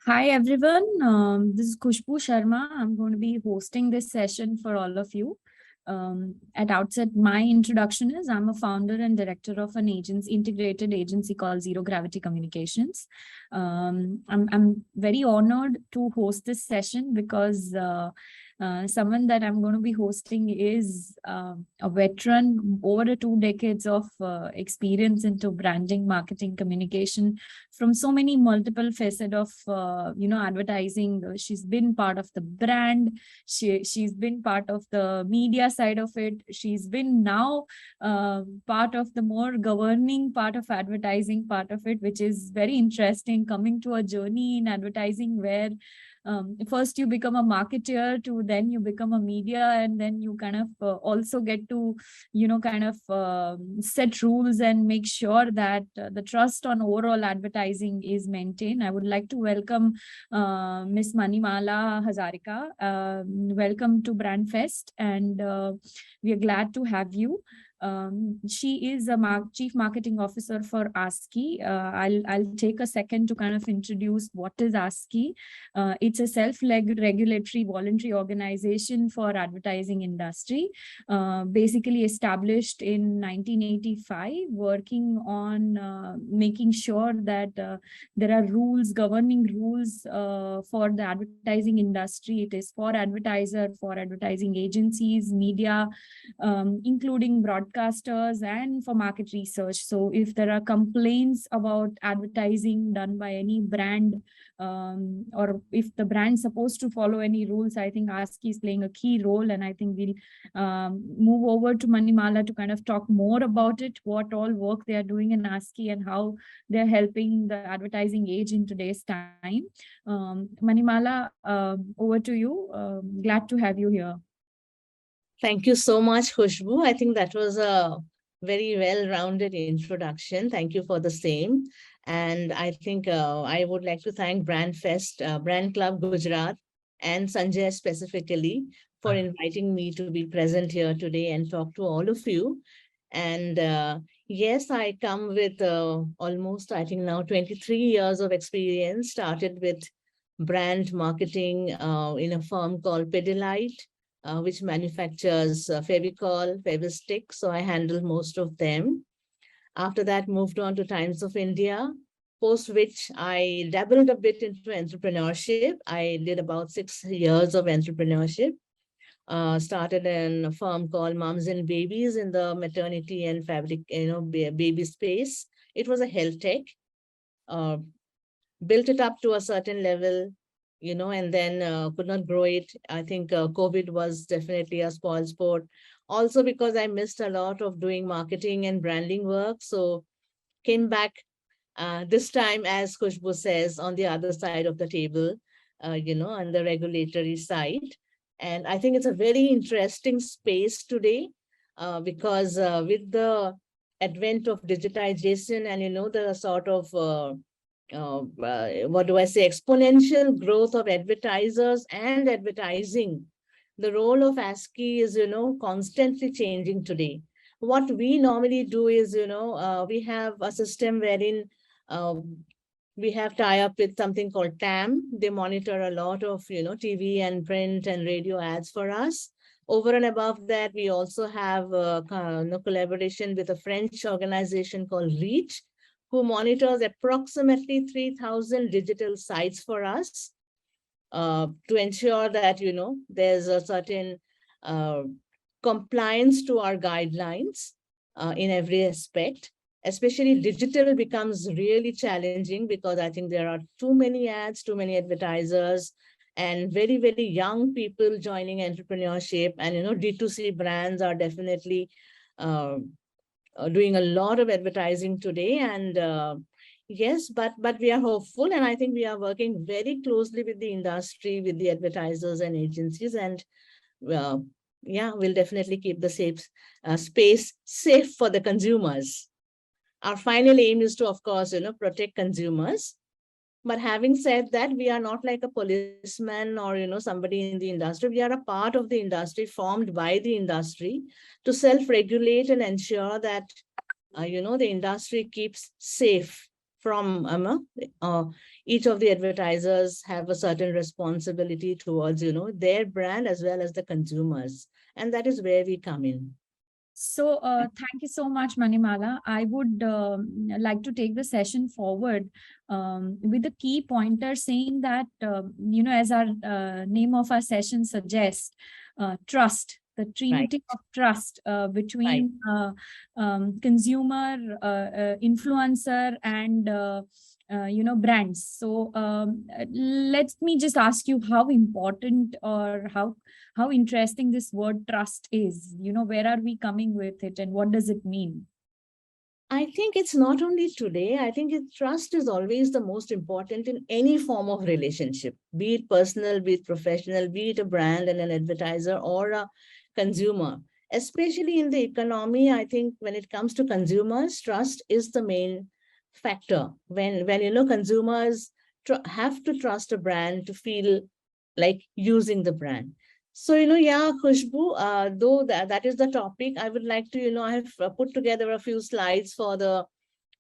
Hi everyone, this is Khushbu Sharma. I'm going to be hosting this session for all of you. At outset, my introduction is I'm a founder and director of an integrated agency called Zero Gravity Communications. I'm very honored to host this session because someone that I'm going to be hosting is a veteran, over 2 decades of experience into branding, marketing, communication from so many multiple facets of advertising. She's been part of the brand. She's been part of the media side of it. She's been now part of the more governing part of advertising part of it, which is very interesting, coming to a journey in advertising where first you become a marketer, to then you become a media, and then you kind of also get to set rules and make sure that the trust on overall advertising is maintained. I would like to welcome Miss Manimala Hazarika. Welcome to Brand Fest, and we are glad to have you. She is a chief marketing officer for ASCI. I'll take a second to kind of introduce what is ASCI. It's a self-regulatory voluntary organization for advertising industry, basically established in 1985, working on making sure that there are governing rules for the advertising industry. It is for advertiser, for advertising agencies, media, including broadcasters, and for market research. So if there are complaints about advertising done by any brand, or if the brand's supposed to follow any rules, I think ASCI is playing a key role. And I think we'll move over to Manimala to kind of talk more about it, what all work they are doing in ASCI and how they're helping the advertising age in today's time. Manimala, over to you. Glad to have you here. Thank you so much, Khushbu. I think that was a very well-rounded introduction. Thank you for the same. And I think I would like to thank Brand Fest, Brand Club Gujarat, and Sanjay specifically for inviting me to be present here today and talk to all of you. And yes, I come with almost, I think now 23 years of experience, started with brand marketing in a firm called Pidilite, which manufactures Fevicol, Fevistick. So I handle most of them. After that, moved on to Times of India, post which I dabbled a bit into entrepreneurship. I did about 6 years of entrepreneurship. Started in a firm called Moms and Babies in the maternity and fabric, baby space. It was a health tech. Built it up to a certain level, and then could not grow it. I think COVID was definitely a spoil sport. Also because I missed a lot of doing marketing and branding work. So came back this time, as Khushbu says, on the other side of the table, on the regulatory side. And I think it's a very interesting space today because with the advent of digitization and, the sort of exponential growth of advertisers and advertising, the role of ASCI is, constantly changing today. What we normally do is, we have a system wherein we have tie up with something called TAM. They monitor a lot of, TV and print and radio ads for us. Over and above that, we also have collaboration with a French organization called Reach, who monitors approximately 3,000 digital sites for us to ensure that, there's a certain compliance to our guidelines in every aspect. Especially digital becomes really challenging because I think there are too many ads, too many advertisers, and very, very young people joining entrepreneurship. And, D2C brands are definitely doing a lot of advertising today. And yes, but we are hopeful. And I think we are working very closely with the industry, with the advertisers and agencies. And yeah, we'll definitely keep the space safe for the consumers. Our final aim is to, of course, protect consumers. But having said that, we are not like a policeman or, somebody in the industry. We are a part of the industry, formed by the industry to self-regulate and ensure that, the industry keeps safe from each of the advertisers have a certain responsibility towards, their brand as well as the consumers. And that is where we come in. So thank you so much, Manimala. I would like to take the session forward with a key pointer saying that, as our name of our session suggests, trust, the trinity of trust between consumer, influencer, and brands. So let me just ask you how important or how interesting this word trust is. Where are we coming with it and what does it mean? I think it's not only today. I think trust is always the most important in any form of relationship, be it personal, be it professional, be it a brand and an advertiser or a consumer. Especially in the economy, I think when it comes to consumers, trust is the main factor. When consumers have to trust a brand to feel like using the brand. So, yeah, Khushbu, though that is the topic, I would like to, I have put together a few slides for the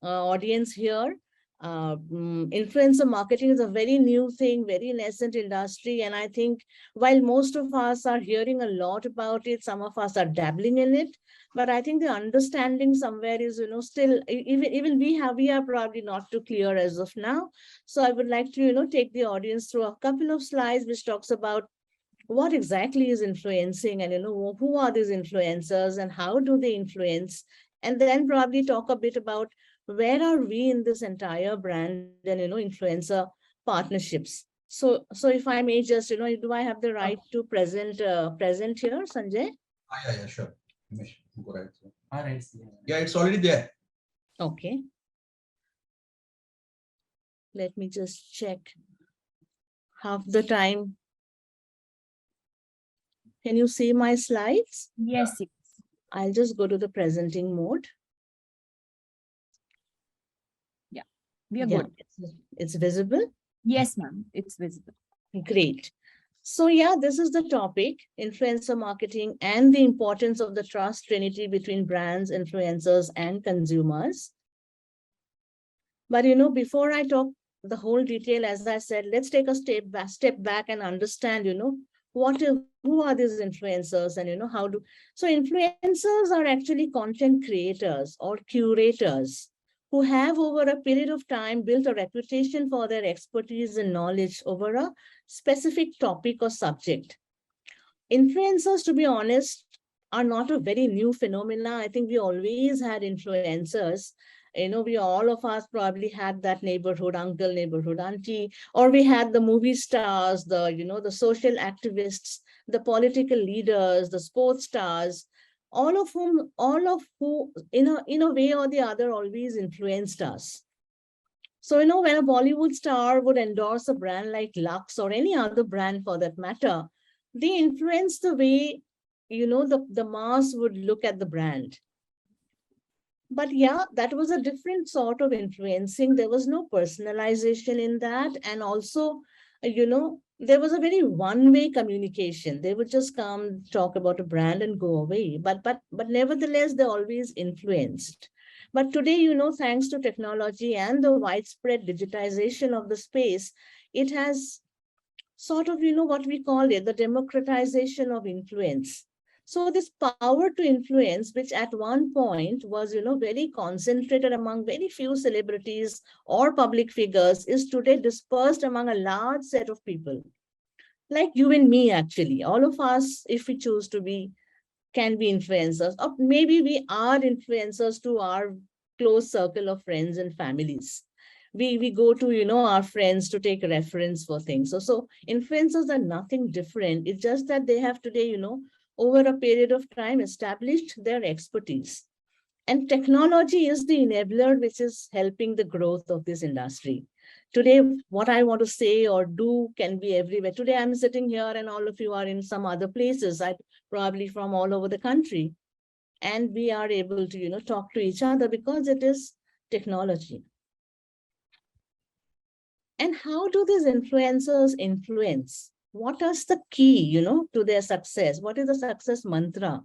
audience here. Influencer marketing is a very new thing, very nascent industry. And I think while most of us are hearing a lot about it, some of us are dabbling in it. But I think the understanding somewhere is, still, even we are probably not too clear as of now. So I would like to, take the audience through a couple of slides which talks about what exactly is influencing and who are these influencers and how do they influence, and then probably talk a bit about where are we in this entire brand and influencer partnerships. So if I may just do I have the right to present here, Sanjay? Yeah, sure. Go right. All right. Yeah, it's already there. Okay, let me just check. Half the time, can you see my slides? Yes. I'll just go to the presenting mode. Yeah, we are good. It's visible? Yes, ma'am, it's visible. Great. So yeah, this is the topic, influencer marketing and the importance of the trust trinity between brands, influencers, and consumers. But before I talk the whole detail, as I said, let's take a step back and understand, who are these influencers and how do. So influencers are actually content creators or curators who have over a period of time built a reputation for their expertise and knowledge over a specific topic or subject. Influencers, to be honest, are not a very new phenomena. I think we always had influencers. We all of us probably had that neighborhood uncle, neighborhood auntie, or we had the movie stars, the social activists, the political leaders, the sports stars, all of who in a way or the other always influenced us. So, when a Bollywood star would endorse a brand like Lux or any other brand for that matter, they influence the way, the mass would look at the brand. But yeah, that was a different sort of influencing. There was no personalization in that. And also, there was a very one-way communication. They would just come, talk about a brand and go away. But nevertheless, they always influenced. But today, thanks to technology and the widespread digitization of the space, it has sort of, what we call it, the democratization of influence. So this power to influence, which at one point was, very concentrated among very few celebrities or public figures, is today dispersed among a large set of people. Like you and me, actually. All of us, if we choose to be, can be influencers. Or maybe we are influencers to our close circle of friends and families. We go to, our friends to take reference for things. So influencers are nothing different. It's just that they have today, over a period of time established their expertise. And technology is the enabler which is helping the growth of this industry. Today, what I want to say or do can be everywhere. Today, I'm sitting here and all of you are in some other places, probably from all over the country. And we are able to, talk to each other because it is technology. And how do these influencers influence? What is the key, to their success? What is the success mantra?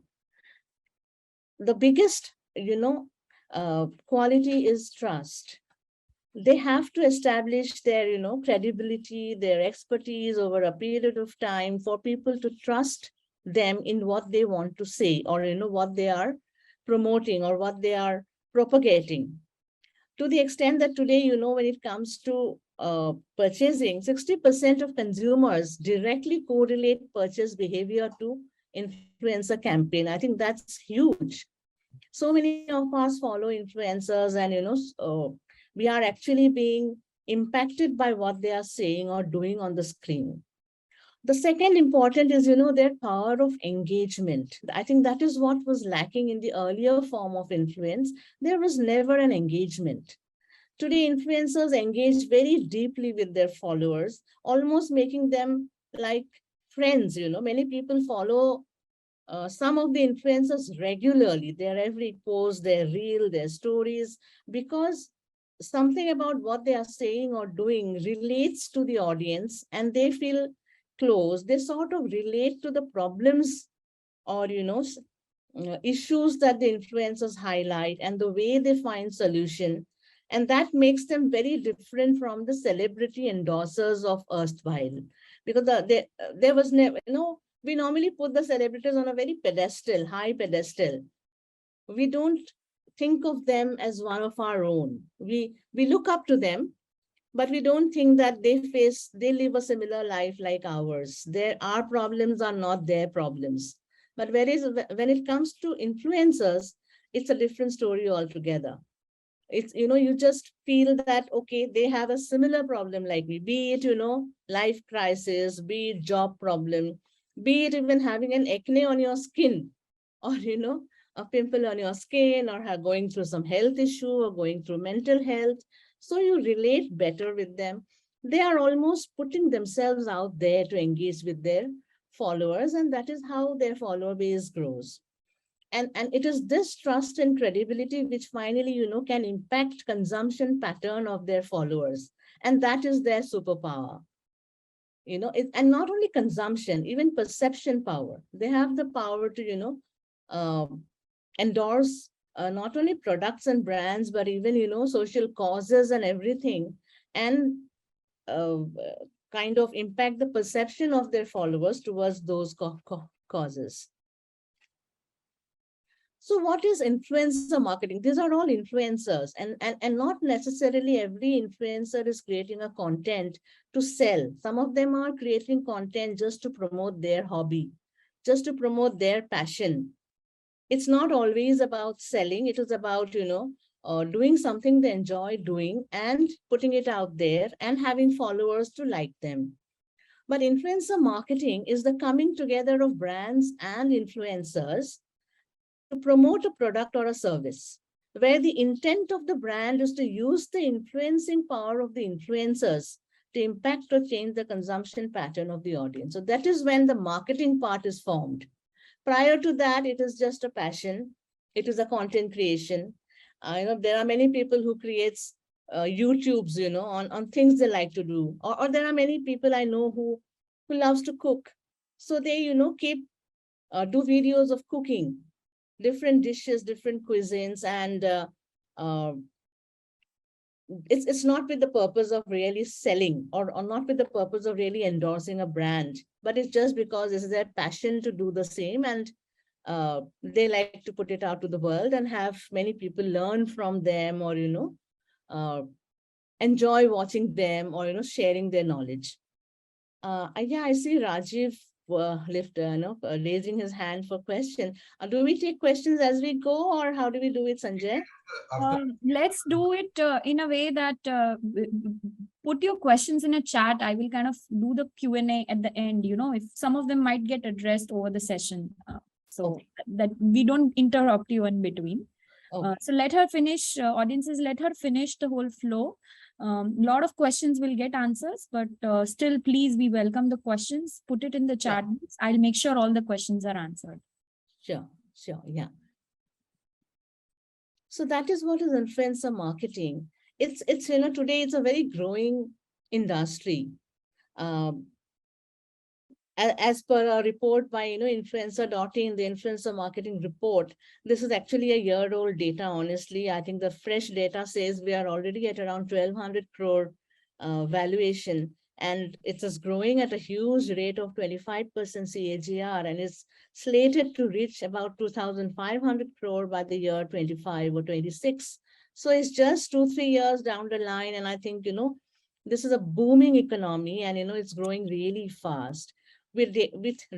The biggest, quality is trust. they have to establish their, credibility, their expertise over a period of time for people to trust them in what they want to say, or, what they are promoting or what they are propagating. To the extent that today, when it comes to purchasing, 60% of consumers directly correlate purchase behavior to influencer campaign. I think that's huge. So many of us follow influencers, and we are actually being impacted by what they are saying or doing on the screen. The second important is, their power of engagement. I think that is what was lacking in the earlier form of influence. There was never an engagement. Today, influencers engage very deeply with their followers, almost making them like friends. Many people follow some of the influencers regularly, their every post, their reel, their stories, because something about what they are saying or doing relates to the audience and they feel close. They sort of relate to the problems or, issues that the influencers highlight and the way they find solution. And that makes them very different from the celebrity endorsers of erstwhile. Because there was never, we normally put the celebrities on a very pedestal, high pedestal. We don't think of them as one of our own. We look up to them, but we don't think that they live a similar life like ours. Our problems are not their problems. But when it comes to influencers, it's a different story altogether. It's, you just feel that, okay, they have a similar problem like me, be it, life crisis, be it job problem, be it even having an acne on your skin, or, a pimple on your skin, or going through some health issue or going through mental health. So you relate better with them. They are almost putting themselves out there to engage with their followers, and that is how their follower base grows. And it is this trust and credibility which finally, can impact consumption pattern of their followers. And that is their superpower. And not only consumption, even perception power. They have the power to, endorse not only products and brands, but even, social causes and everything, and uh, kind of impact the perception of their followers towards those causes. So what is influencer marketing? These are all influencers, and not necessarily every influencer is creating a content to sell. Some of them are creating content just to promote their hobby, just to promote their passion. It's not always about selling. It is about, doing something they enjoy doing and putting it out there and having followers to like them. But influencer marketing is the coming together of brands and influencers to promote a product or a service, where the intent of the brand is to use the influencing power of the influencers to impact or change the consumption pattern of the audience. So that is when the marketing part is formed. Prior to that, it is just a passion. It is a content creation. There are many people who creates YouTubes, on things they like to do. Or there are many people I know who loves to cook. So they, do videos of cooking, different dishes, different cuisines, and it's not with the purpose of really selling or not with the purpose of really endorsing a brand, but it's just because it's their passion to do the same, and they like to put it out to the world and have many people learn from them, or enjoy watching them, or sharing their knowledge. Yeah, I see Rajiv raising his hand for question. Do we take questions as we go, or how do we do it, Sanjay? Let's do it in a way that put your questions in a chat. I will kind of do the Q&A at the end, if some of them might get addressed over the session. So that we don't interrupt you in between. So let her finish, audiences, let her finish the whole flow. Lot of questions will get answers, but still, please, we welcome the questions. Put it in the chat. I'll make sure all the questions are answered. Sure, yeah. So that is what is influencer marketing. It's today it's a very growing industry. as per a report by, influencer.in, the influencer marketing report, this is actually a year-old data, honestly. I think the fresh data says we are already at around 1,200 crore valuation, and it is growing at a huge rate of 25% CAGR, and is slated to reach about 2,500 crore by the year 25 or 26. So it's just 2-3 years down the line, and I think, this is a booming economy, and, it's growing really fast. With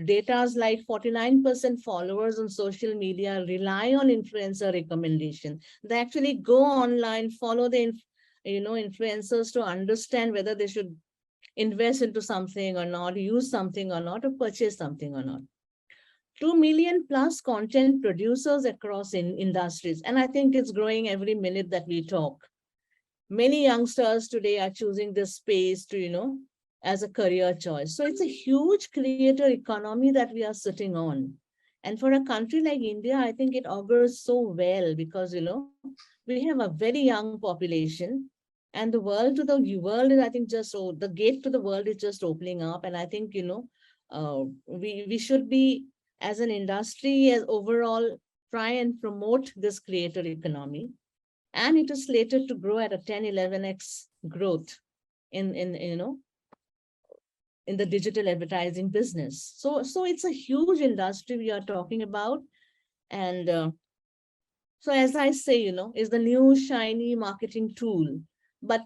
data like 49% followers on social media rely on influencer recommendation. They actually go online, follow the influencers to understand whether they should invest into something or not, use something or not, or purchase something or not. 2 million plus content producers across industries. And I think it's growing every minute that we talk. Many youngsters today are choosing this space to, as a career choice. So it's a huge creator economy that we are sitting on. And for a country like India, I think it augurs so well because, we have a very young population, and the world is, I think, the gate to the world is just opening up. And I think, we should be, as an industry, as overall, try and promote this creator economy. And it is slated to grow at a 10-11x growth in the digital advertising business. So it's a huge industry we are talking about. And so as I say, is the new shiny marketing tool, but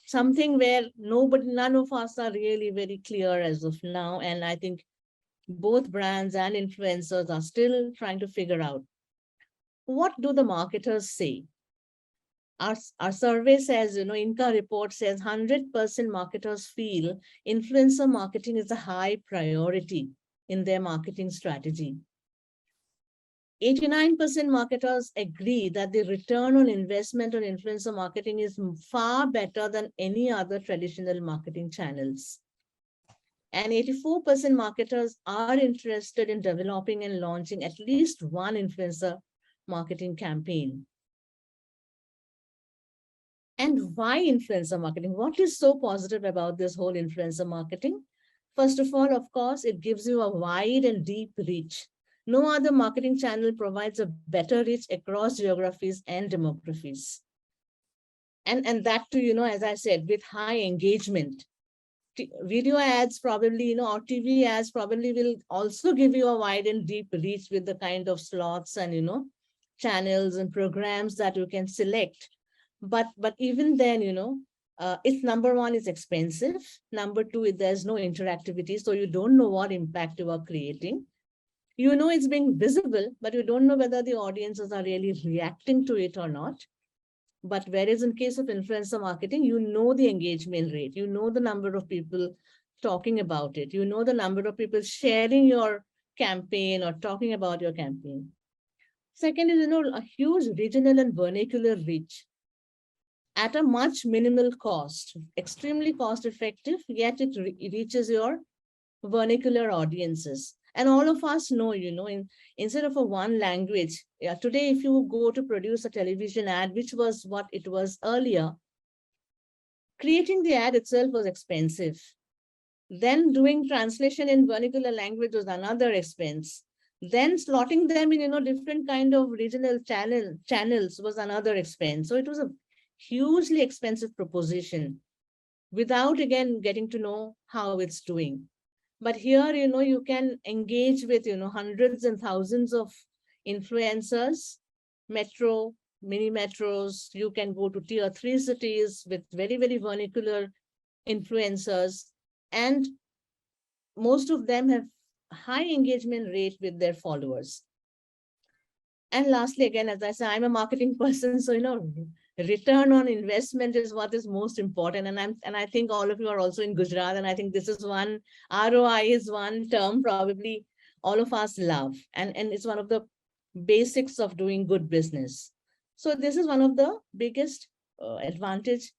something where none of us are really very clear as of now. And I think both brands and influencers are still trying to figure out, what do the marketers say? Our survey says, Inca report says 100% marketers feel influencer marketing is a high priority in their marketing strategy. 89% marketers agree that the return on investment on influencer marketing is far better than any other traditional marketing channels. And 84% marketers are interested in developing and launching at least one influencer marketing campaign. And why influencer marketing? What is so positive about this whole influencer marketing? First of all, of course, it gives you a wide and deep reach. No other marketing channel provides a better reach across geographies and demographies. And that too, as I said, with high engagement. Video ads probably, or TV ads probably will also give you a wide and deep reach with the kind of slots and, channels and programs that you can select. But even then, it's number one, it's expensive. Number two, there's no interactivity. So you don't know what impact you are creating. It's being visible, but you don't know whether the audiences are really reacting to it or not. But whereas in case of influencer marketing, the engagement rate, the number of people talking about it, the number of people sharing your campaign or talking about your campaign. Second is, a huge regional and vernacular reach at a much minimal cost, extremely cost effective, yet it reaches your vernacular audiences. And all of us know, instead of a one language, today, if you go to produce a television ad, which was what it was earlier, creating the ad itself was expensive. Then doing translation in vernacular language was another expense. Then slotting them in, different kind of regional channels was another expense. So it was a hugely expensive proposition without, again, getting to know how it's doing. But here, you can engage with, hundreds and thousands of influencers, metro, mini metros. You can go to tier 3 cities with very, very vernacular influencers. And most of them have high engagement rate with their followers. And lastly, again, as I say, I'm a marketing person. So, return on investment is what is most important. And I think all of you are also in Gujarat. And I think this is one, ROI is one term probably all of us love. And it's one of the basics of doing good business. So this is one of the biggest advantage.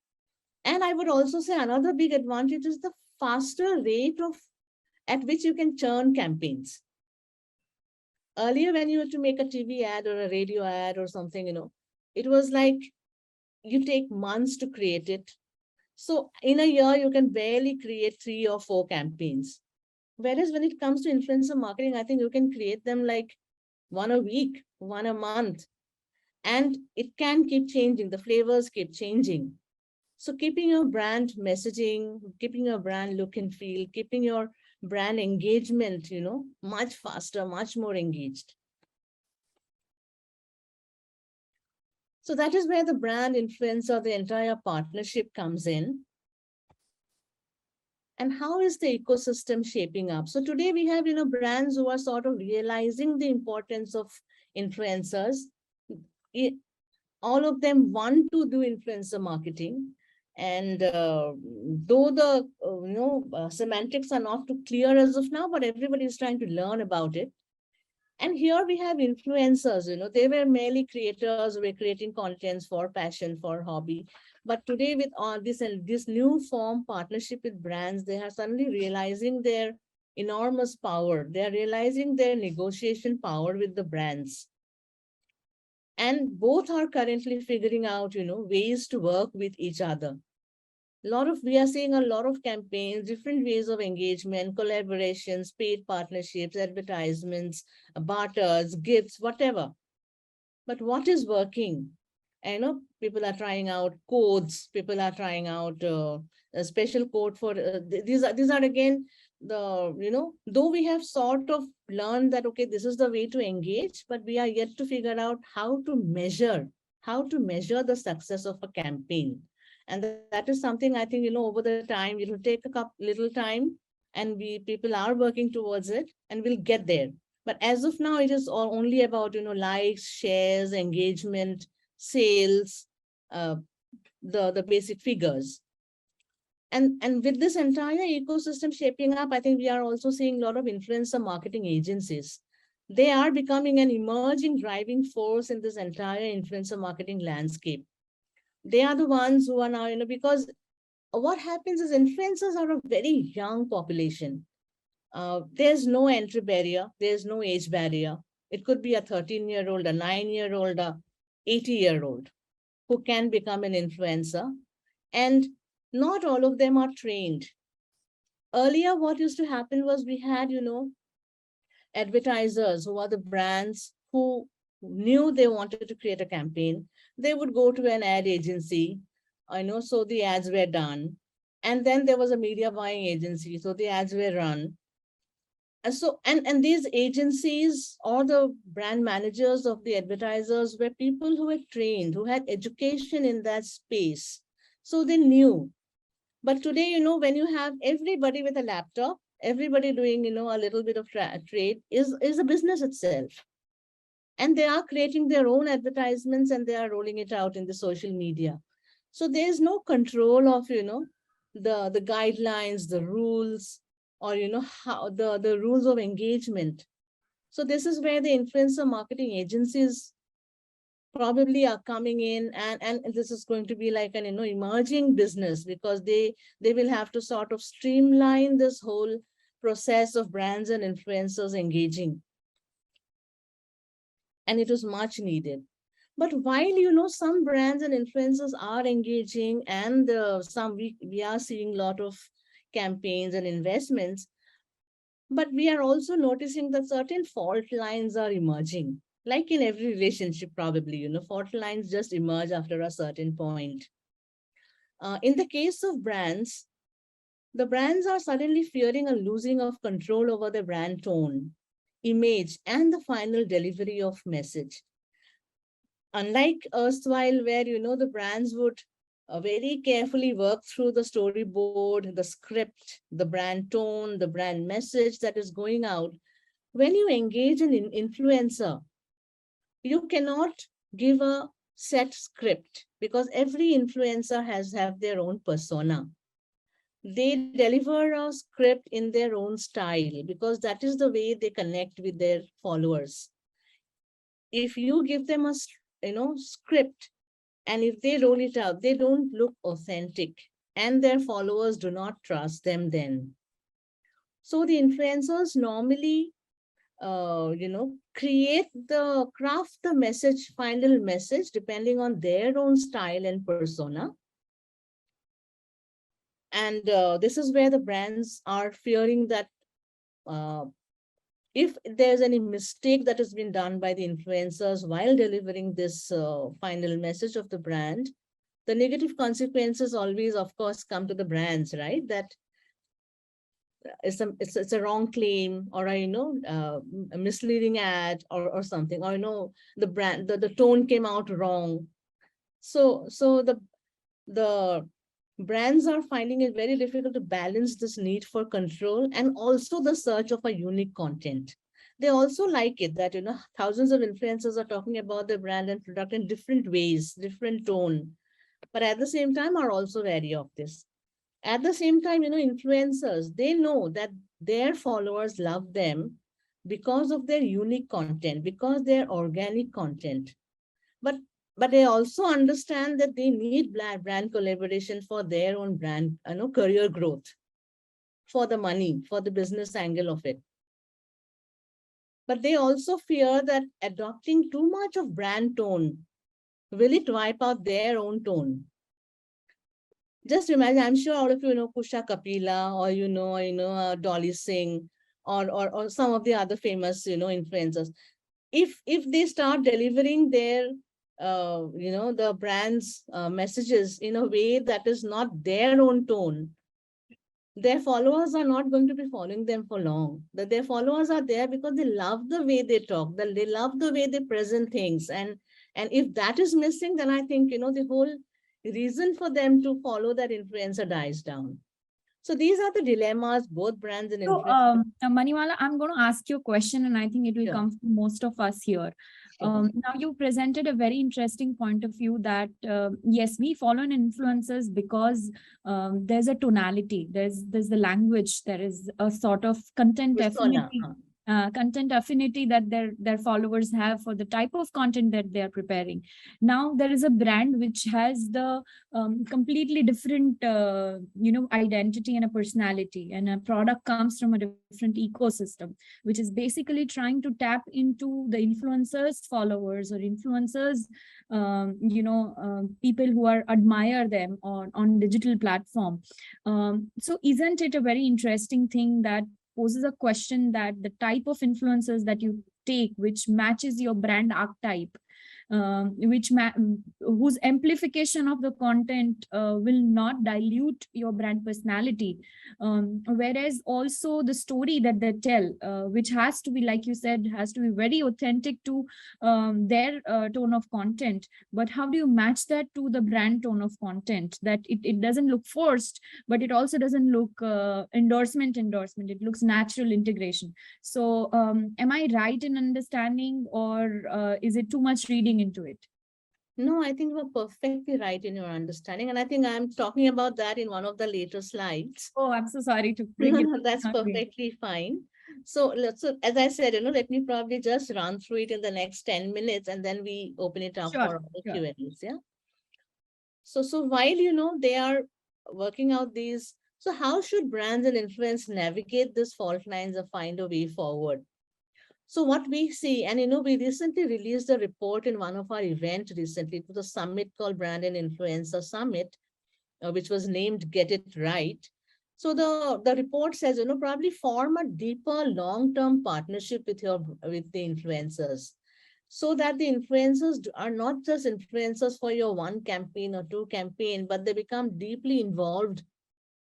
And I would also say another big advantage is the faster rate at which you can churn campaigns. Earlier, when you had to make a TV ad or a radio ad or something, it was like you take months to create it. So in a year, you can barely create 3 or 4 campaigns. Whereas when it comes to influencer marketing, I think you can create them like one a week, one a month, and it can keep changing. The flavors keep changing. So keeping your brand messaging, keeping your brand look and feel, keeping your brand engagement, much faster, much more engaged. So that is where the brand influencer, the entire partnership comes in. And how is the ecosystem shaping up? So today we have, brands who are sort of realizing the importance of influencers. All of them want to do influencer marketing. And though the semantics are not too clear as of now, but everybody is trying to learn about it. And here we have influencers, they were merely creators who were creating contents for passion, for hobby. But today with all this and this new form partnership with brands, they are suddenly realizing their enormous power. They are realizing their negotiation power with the brands. And both are currently figuring out, ways to work with each other. We are seeing a lot of campaigns, different ways of engagement, collaborations, paid partnerships, advertisements, barters, gifts, whatever. But what is working? I know people are trying out codes. People are trying out a special code for these are again though we have sort of learned that okay, this is the way to engage, but we are yet to figure out how to measure the success of a campaign. And that is something I think over the time it will take a little time, and people are working towards it, and we'll get there. But as of now, it is only about likes, shares, engagement, sales, the basic figures. And with this entire ecosystem shaping up, I think we are also seeing a lot of influencer marketing agencies. They are becoming an emerging driving force in this entire influencer marketing landscape. They are the ones who are now, because what happens is influencers are a very young population. There's no entry barrier. There's no age barrier. It could be a 13-year-old, a 9-year-old, a 80-year-old who can become an influencer. And not all of them are trained. Earlier, what used to happen was we had, advertisers who are the brands who knew they wanted to create a campaign. They would go to an ad agency, so the ads were done. And then there was a media buying agency, so the ads were run. And these agencies or the brand managers of the advertisers were people who were trained, who had education in that space. So they knew. But today, when you have everybody with a laptop, everybody doing, a little bit of trade is a business itself. And they are creating their own advertisements and they are rolling it out in the social media. So there's no control of, the guidelines, the rules, or, how the rules of engagement. So this is where the influencer marketing agencies probably are coming in, and this is going to be like an emerging business, because they will have to sort of streamline this whole process of brands and influencers engaging. And it was much needed. But while some brands and influencers are engaging, and some we are seeing a lot of campaigns and investments, but we are also noticing that certain fault lines are emerging. Like in every relationship, probably, fault lines just emerge after a certain point. In the case of brands, the brands are suddenly fearing a losing of control over the brand tone, image, and the final delivery of message. Unlike erstwhile, where, the brands would very carefully work through the storyboard, the script, the brand tone, the brand message that is going out, when you engage an influencer, you cannot give a set script, because every influencer have their own persona. They deliver a script in their own style, because that is the way they connect with their followers. If you give them a script, and if they roll it out, they don't look authentic, and their followers do not trust them then. So the influencers normally craft the message, final message, depending on their own style and persona. And this is where the brands are fearing that if there's any mistake that has been done by the influencers while delivering this final message of the brand, the negative consequences always, of course, come to the brands, right? That it's a wrong claim, or a misleading ad, or something, or the brand, the tone came out wrong. So the brands are finding it very difficult to balance this need for control and also the search of a unique content. They also like it that, thousands of influencers are talking about their brand and product in different ways, different tone, but at the same time are also wary of this. At the same time, influencers, they know that their followers love them because of their unique content, because they're organic content. But they also understand that they need brand collaboration for their own brand, career growth, for the money, for the business angle of it. But they also fear that adopting too much of brand tone, will it wipe out their own tone? Just imagine, I'm sure all of you know Kusha Kapila, or Dolly Singh, or some of the other famous, influencers. If they start delivering their the brand's messages in a way that is not their own tone, their followers are not going to be following them for long. Their followers are there because they love the way they talk, they love the way they present things. And if that is missing, then I think, the whole reason for them to follow that influencer dies down. So these are the dilemmas both brands and So, influencers. Manimala, I'm going to ask you a question, and I think it will Sure. come from most of us here. Now, you presented a very interesting point of view that, yes, we follow influencers because there's a tonality, there's the language, there is a sort of content Persona, affinity. Content affinity that their followers have for the type of content that they are preparing. Now there is a brand which has the completely different identity and a personality, and a product comes from a different ecosystem, which is basically trying to tap into the influencers followers, or influencers people who are admire them on digital platform. So isn't it a very interesting thing that poses a question that the type of influencers that you take, which matches your brand archetype, whose amplification of the content will not dilute your brand personality, whereas also the story that they tell, which has to be, like you said, has to be very authentic to their tone of content. But how do you match that to the brand tone of content, that it doesn't look forced, but it also doesn't look endorsement, it looks natural integration? So am I right in understanding, or is it too much reading into it? No, I think you were perfectly right in your understanding. And I think I'm talking about that in one of the later slides. Oh, I'm so sorry to bring it up. That's perfectly fine. So as I said, let me probably just run through it in the next 10 minutes, and then we open it up for all the Q&As. Yeah. So while, they are working out these, so how should brands and influence navigate this fault lines or find a way forward? So what we see, and we recently released a report in one of our events recently. It was a summit called Brand and Influencer Summit, which was named Get It Right. So the report says, probably form a deeper long-term partnership with the influencers, so that the influencers are not just influencers for your one campaign or two campaign, but they become deeply involved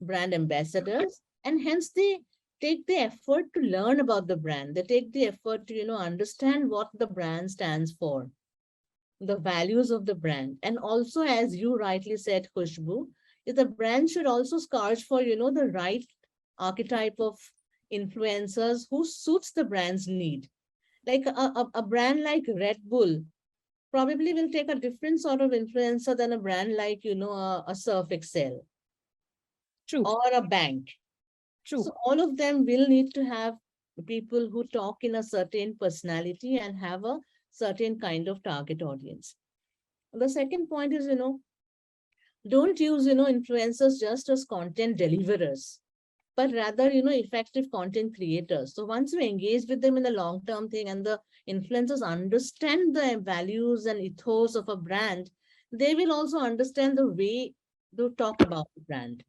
brand ambassadors, and hence they take the effort to learn about the brand. They take the effort to, understand what the brand stands for, the values of the brand. And also, as you rightly said, Khushbu, the brand should also search for, the right archetype of influencers who suits the brand's need. Like a brand like Red Bull probably will take a different sort of influencer than a brand like, a Surf Excel. True. Or a bank. True. So all of them will need to have people who talk in a certain personality and have a certain kind of target audience. The second point is, don't use, influencers just as content deliverers, but rather, effective content creators. So once you engage with them in the long-term thing, and the influencers understand the values and ethos of a brand, they will also understand the way to talk about the brand.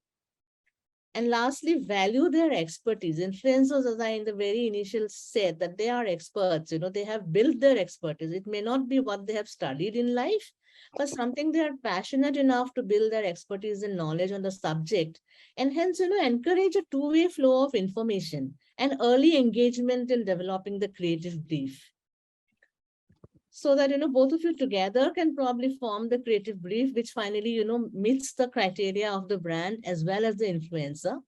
And lastly, value their expertise. Influencers, as I in the very initial said, that they are experts, they have built their expertise. It may not be what they have studied in life, but something they are passionate enough to build their expertise and knowledge on the subject. And hence, encourage a two-way flow of information and early engagement in developing the creative brief. So that, both of you together can probably form the creative brief, which finally, meets the criteria of the brand as well as the influencer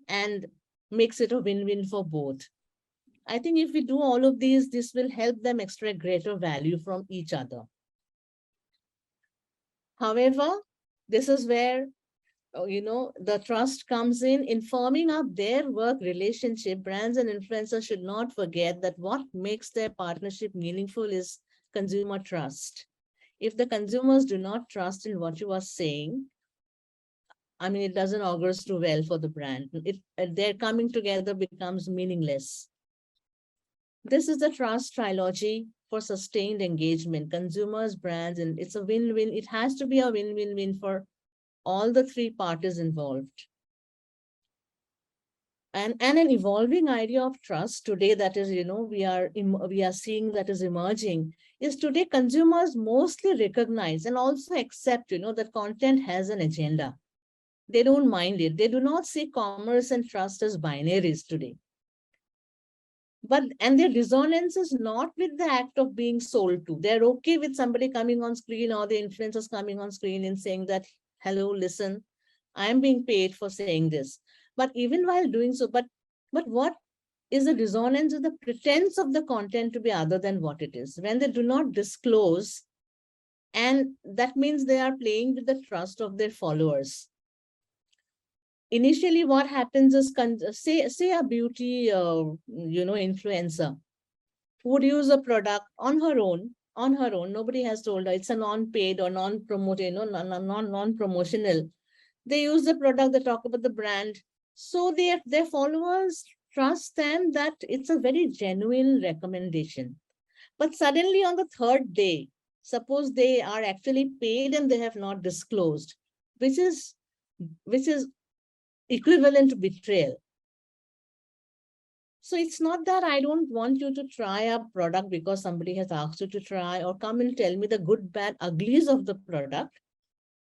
and makes it a win-win for both. I think if we do all of these, this will help them extract greater value from each other. However, this is where, the trust comes in forming up their work relationship. Brands and influencers should not forget that what makes their partnership meaningful is consumer trust. If the consumers do not trust in what you are saying, I mean, it doesn't augur too well for the brand. Their coming together becomes meaningless. This is the trust trilogy for sustained engagement, consumers, brands, and it's a win-win. It has to be a win-win-win for all the three parties involved. And an evolving idea of trust today that is, we are seeing that is emerging is today consumers mostly recognize and also accept, that content has an agenda. They don't mind it. They do not see commerce and trust as binaries today. And their dissonance is not with the act of being sold to. They're okay with somebody coming on screen or the influencers coming on screen and saying that, hello, listen, I'm being paid for saying this. But even while doing so, but what is the dissonance of the pretense of the content to be other than what it is? When they do not disclose, and that means they are playing with the trust of their followers. Initially, what happens is, say a beauty, influencer would use a product on her own. Nobody has told her, it's a non-paid or non-promoted, non-promotional. They use the product, they talk about the brand. So their followers trust them that it's a very genuine recommendation. But suddenly on the third day, suppose they are actually paid and they have not disclosed, which is equivalent to betrayal. So it's not that I don't want you to try a product because somebody has asked you to try, or come and tell me the good, bad, uglies of the product,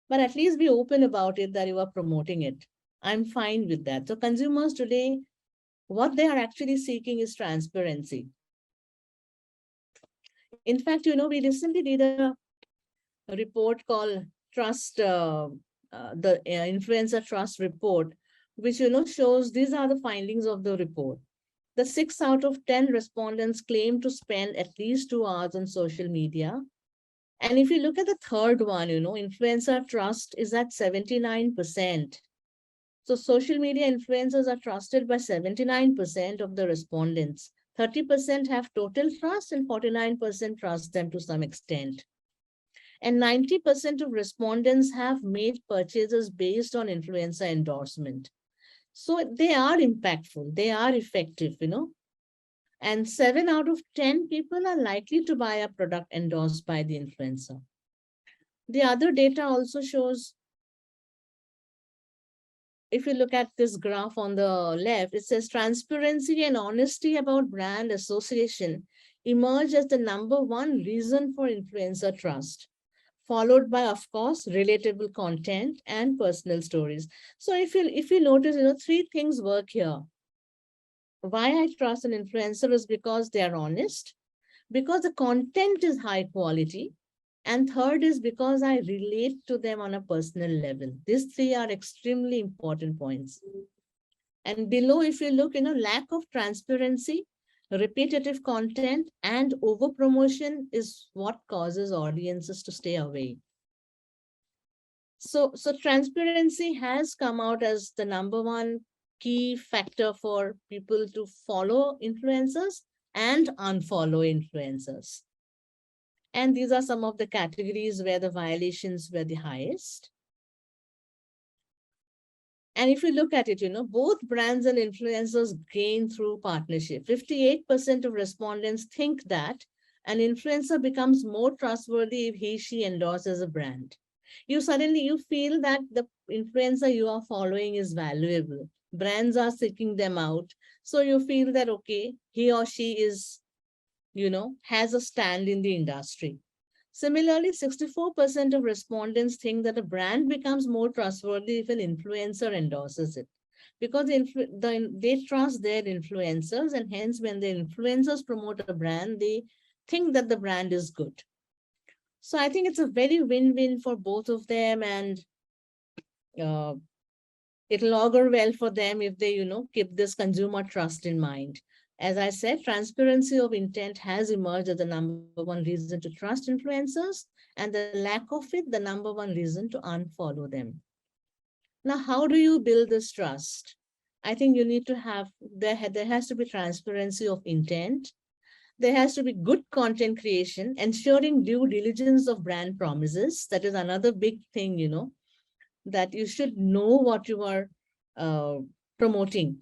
but at least be open about it that you are promoting it. I'm fine with that. So consumers today, what they are actually seeking is transparency. In fact, we recently did a report called the Influencer Trust Report, which, shows these are the findings of the report. The 6 out of 10 respondents claim to spend at least 2 hours on social media. And if you look at the third one, influencer trust is at 79%. So social media influencers are trusted by 79% of the respondents. 30% have total trust and 49% trust them to some extent. And 90% of respondents have made purchases based on influencer endorsement. So they are impactful, they are effective, and 7 out of 10 people are likely to buy a product endorsed by the influencer. The other data also shows, if you look at this graph on the left, it says transparency and honesty about brand association emerge as the #1 reason for influencer trust, followed by, of course, relatable content and personal stories. So if you notice, 3 things work here. Why I trust an influencer is because they are honest, because the content is high quality, and third is because I relate to them on a personal level. These 3 are extremely important points. And below, if you look, lack of transparency, repetitive content, and over promotion is what causes audiences to stay away. So transparency has come out as the #1 key factor for people to follow influencers and unfollow influencers. And these are some of the categories where the violations were the highest. And if you look at it, both brands and influencers gain through partnership. 58% of respondents think that an influencer becomes more trustworthy if she endorses a brand. You suddenly, you feel that the influencer you are following is valuable. Brands are seeking them out. So you feel that, okay, he or she is, has a stand in the industry. Similarly, 64% of respondents think that a brand becomes more trustworthy if an influencer endorses it, because they trust their influencers, and hence when the influencers promote a brand, they think that the brand is good. So I think it's a very win-win for both of them, and uh, it'll augur well for them if they, keep this consumer trust in mind. As I said, transparency of intent has emerged as the number one reason to trust influencers, and the lack of it, the number one reason to unfollow them. Now, how do you build this trust? I think you need to have, there has to be transparency of intent. There has to be good content creation, ensuring due diligence of brand promises. That is another big thing, that you should know what you are uh, promoting.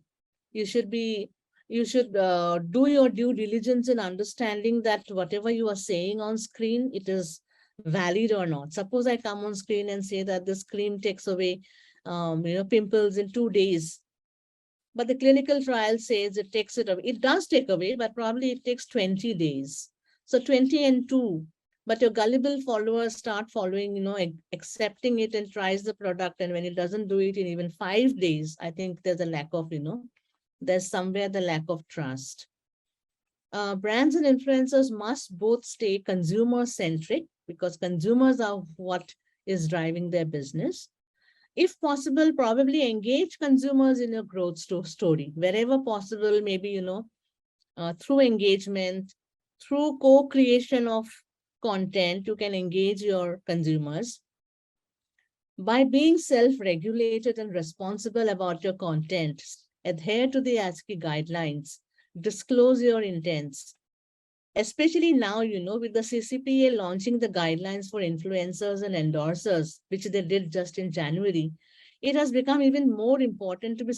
You should be, you should do your due diligence in understanding that whatever you are saying on screen, it is valid or not. Suppose I come on screen and say that this cream takes away, pimples in 2 days. But the clinical trial says it takes it away. It does take away, but probably it takes 20 days. So 20 and 2. But your gullible followers start following, accepting it and tries the product. And when it doesn't do it in even 5 days, I think there's a lack of, there's somewhere the lack of trust. Brands and influencers must both stay consumer-centric, because consumers are what is driving their business. If possible, probably engage consumers in your growth story, wherever possible, maybe, through engagement, through co-creation of content, you can engage your consumers. By being self-regulated and responsible about your content, adhere to the ASCI guidelines, disclose your intents. Especially now, with the CCPA launching the guidelines for influencers and endorsers, which they did just in January, it has become even more important to be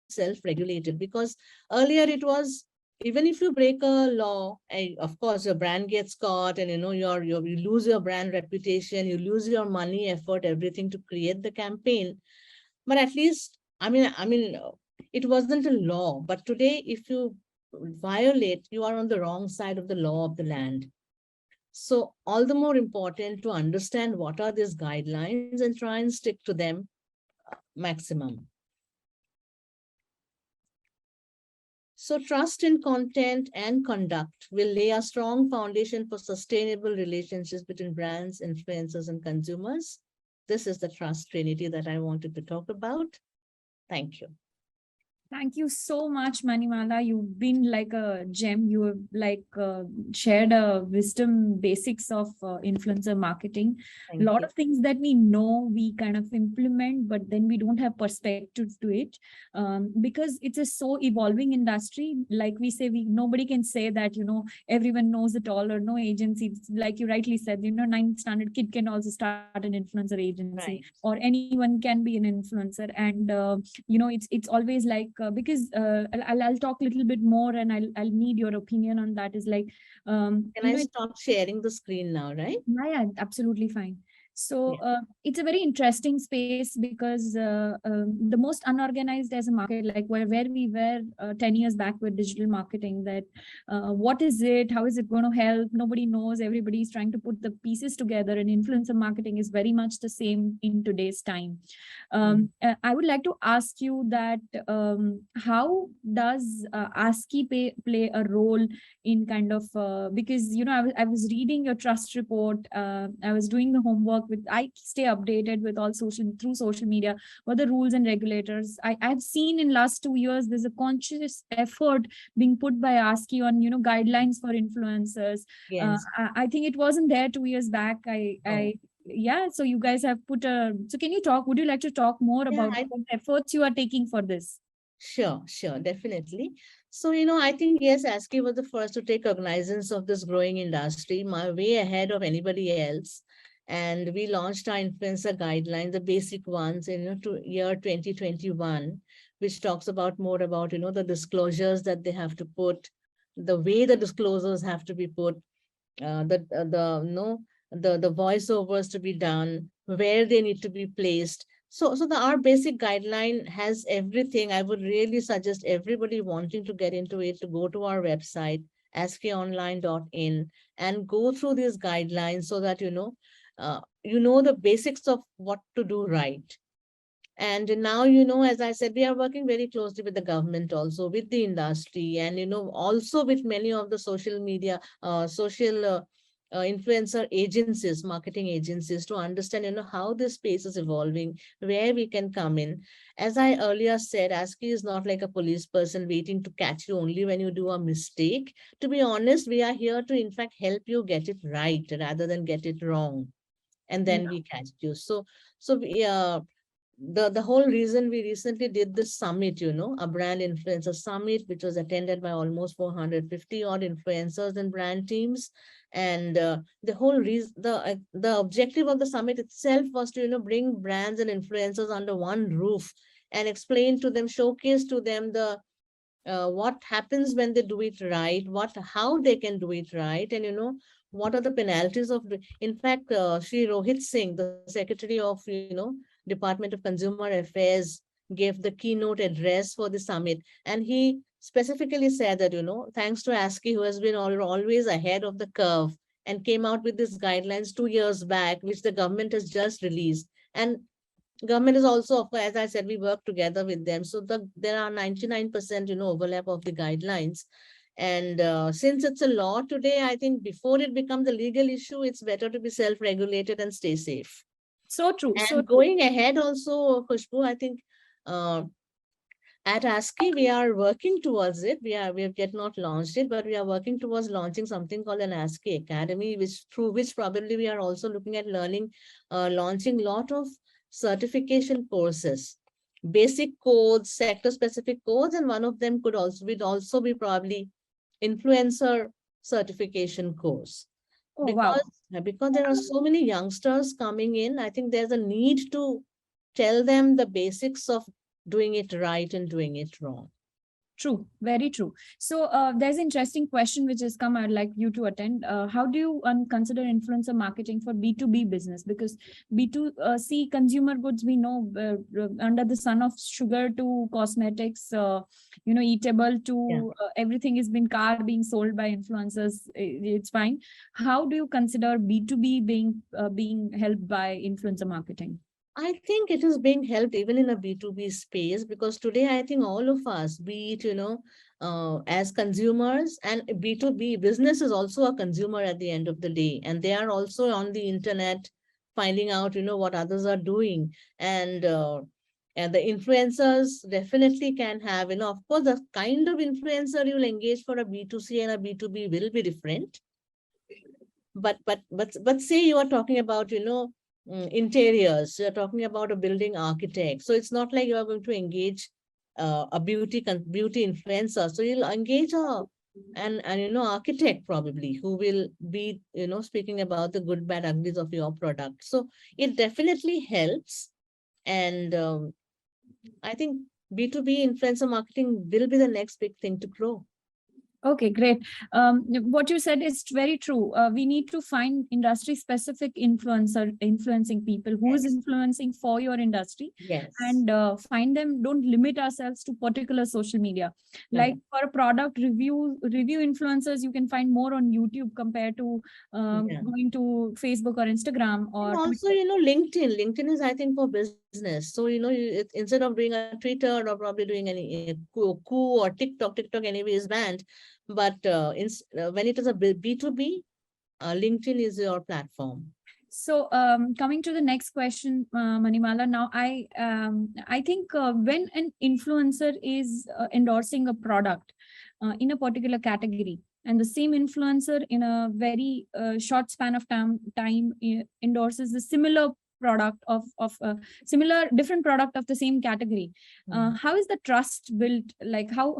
self-regulated, because earlier it was, even if you break a law, of course, your brand gets caught, and you lose your brand reputation, you lose your money, effort, everything to create the campaign. But at least, it wasn't a law. But today, if you violate, you are on the wrong side of the law of the land. So all the more important to understand what are these guidelines and try and stick to them maximum. So trust in content and conduct will lay a strong foundation for sustainable relationships between brands, influencers, and consumers. This is the trust trinity that I wanted to talk about. Thank you. Thank you so much, Manimala. You've been like a gem. You have like shared a wisdom basics of influencer marketing. A lot of things that we know, we kind of implement, but then we don't have perspective to it because it's a so evolving industry. Like we say, nobody can say that, everyone knows it all, or no agency. Like you rightly said, 9th standard kid can also start an influencer agency, or anyone can be an influencer. And, it's always like, because I'll talk a little bit more, and I'll need your opinion on that. Is like, can I stop sharing the screen now, right? Yeah, absolutely fine. So it's a very interesting space, because the most unorganized as a market, like where we were 10 years back with digital marketing, that what is it, how is it going to help, nobody knows, everybody's trying to put the pieces together, and influencer marketing is very much the same in today's time. I would like to ask you that how does ASCI play a role in kind of because I was reading your trust report, I was doing the homework with, I stay updated with all through social media, what the rules and regulators. I've seen in last 2 years there's a conscious effort being put by ASCI on guidelines for influencers. Yes. I think it wasn't there 2 years back. Yeah, so you guys have put so can you would you like to talk more about what efforts you are taking for this? Sure, definitely. So, I think, yes, ASCI was the first to take cognizance of this growing industry, way ahead of anybody else. And we launched our influencer guidelines, the basic ones, in year 2021, which talks about more about, the disclosures that they have to put, the way the disclosures have to be put, the voiceovers to be done, where they need to be placed. So our basic guideline has everything. I would really suggest everybody wanting to get into it to go to our website, ascionline.in, and go through these guidelines so that you know the basics of what to do right. And now, as I said, we are working very closely with the government, also with the industry, and, also with many of the social media, social influencer agencies, marketing agencies, to understand, how this space is evolving, where we can come in. As I earlier said, ASCI is not like a police person waiting to catch you only when you do a mistake. To be honest, we are here to, in fact, help you get it right rather than get it wrong. And then we catch you. So we, the whole reason we recently did this summit, a brand influencer summit, which was attended by almost 450 odd influencers and brand teams. And the whole reason, the objective of the summit itself was to, bring brands and influencers under one roof and explain to them, showcase to them the what happens when they do it right, how they can do it right, and what are the penalties of. In fact, Shri Rohit Singh, the Secretary of Department of Consumer Affairs, gave the keynote address for the summit, and he specifically said that thanks to ASCI, who has been always ahead of the curve and came out with these guidelines 2 years back, which the government has just released. And government is also, of course, as I said, we work together with them. So there are 99%, overlap of the guidelines. And since it's a law today, I think before it becomes a legal issue, it's better to be self-regulated and stay safe. So true. And so going ahead also, Khushbu, I think at ASCI, we are working towards it. We have yet not launched it, but we are working towards launching something called an ASCI Academy, through which probably we are also looking at launching a lot of certification courses, basic codes, sector-specific codes, and one of them would also be probably influencer certification course. Oh, wow. Because there are so many youngsters coming in, I think there's a need to tell them the basics of doing it right and doing it wrong. True, very true. So there's an interesting question which has come. I'd like you to attend. How do you consider influencer marketing for B2B business? Because B2C consumer goods, we know under the sun of sugar to cosmetics, eatable to everything has been being sold by influencers. It's fine. How do you consider B2B being helped by influencer marketing? I think it is being helped even in a B2B space, because today I think all of us, be it, as consumers, and B2B business is also a consumer at the end of the day. And they are also on the internet finding out, what others are doing. And the influencers definitely can have, of course, the kind of influencer you'll engage for a B2C and a B2B will be different. But say you are talking about, interiors, you're talking about a building architect. So it's not like you are going to engage a beauty influencer. So you'll engage an architect probably, who will be, speaking about the good, bad, uglies of your product. So it definitely helps. And I think B2B influencer marketing will be the next big thing to grow. Okay, great. What you said is very true. We need to find industry-specific influencing people who is influencing for your industry, and find them. Don't limit ourselves to particular social media. Like for a product review influencers, you can find more on YouTube compared to going to Facebook or Instagram or. And also, LinkedIn. LinkedIn is, I think, for business. So, instead of doing a Twitter or probably doing any coup or TikTok anyway is banned. But when it is a B2B, LinkedIn is your platform. So coming to the next question, Manimala, now I think when an influencer is endorsing a product in a particular category, and the same influencer in a very short span of time endorses the similar product of different product of the same category, how is the trust built? Like how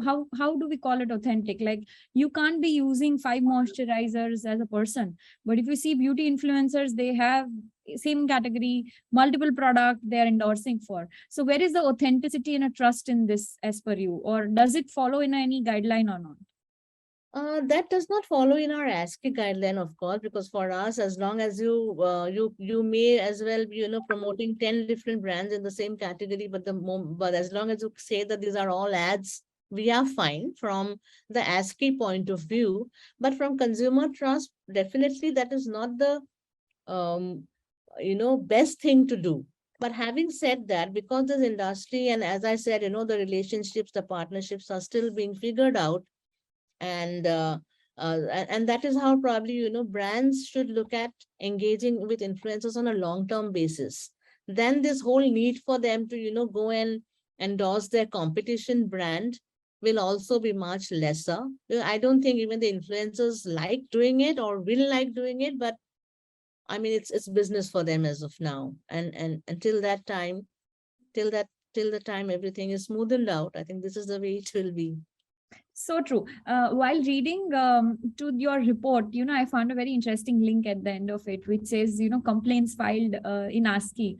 do we call it authentic? Like you can't be using 5 moisturizers as a person, but if you see beauty influencers, they have same category, multiple product they are endorsing for. So where is the authenticity and a trust in this as per you, or does it follow in any guideline or not? That does not follow in our ASCI guideline, of course, because for us, as long as you may as well be, promoting 10 different brands in the same category, but as long as you say that these are all ads, we are fine from the ASCI point of view. But from consumer trust, definitely that is not the um, best thing to do. But having said that, because this industry, and as I said, the relationships, the partnerships are still being figured out, and that is how probably brands should look at engaging with influencers on a long-term basis. Then this whole need for them to go and endorse their competition brand will also be much lesser. I don't think even the influencers like doing it or will like doing it, but I mean it's business for them as of now, and until that time, till the time everything is smoothened out, I think this is the way it will be. So true. While reading to your report, I found a very interesting link at the end of it, which says, complaints filed in ASCI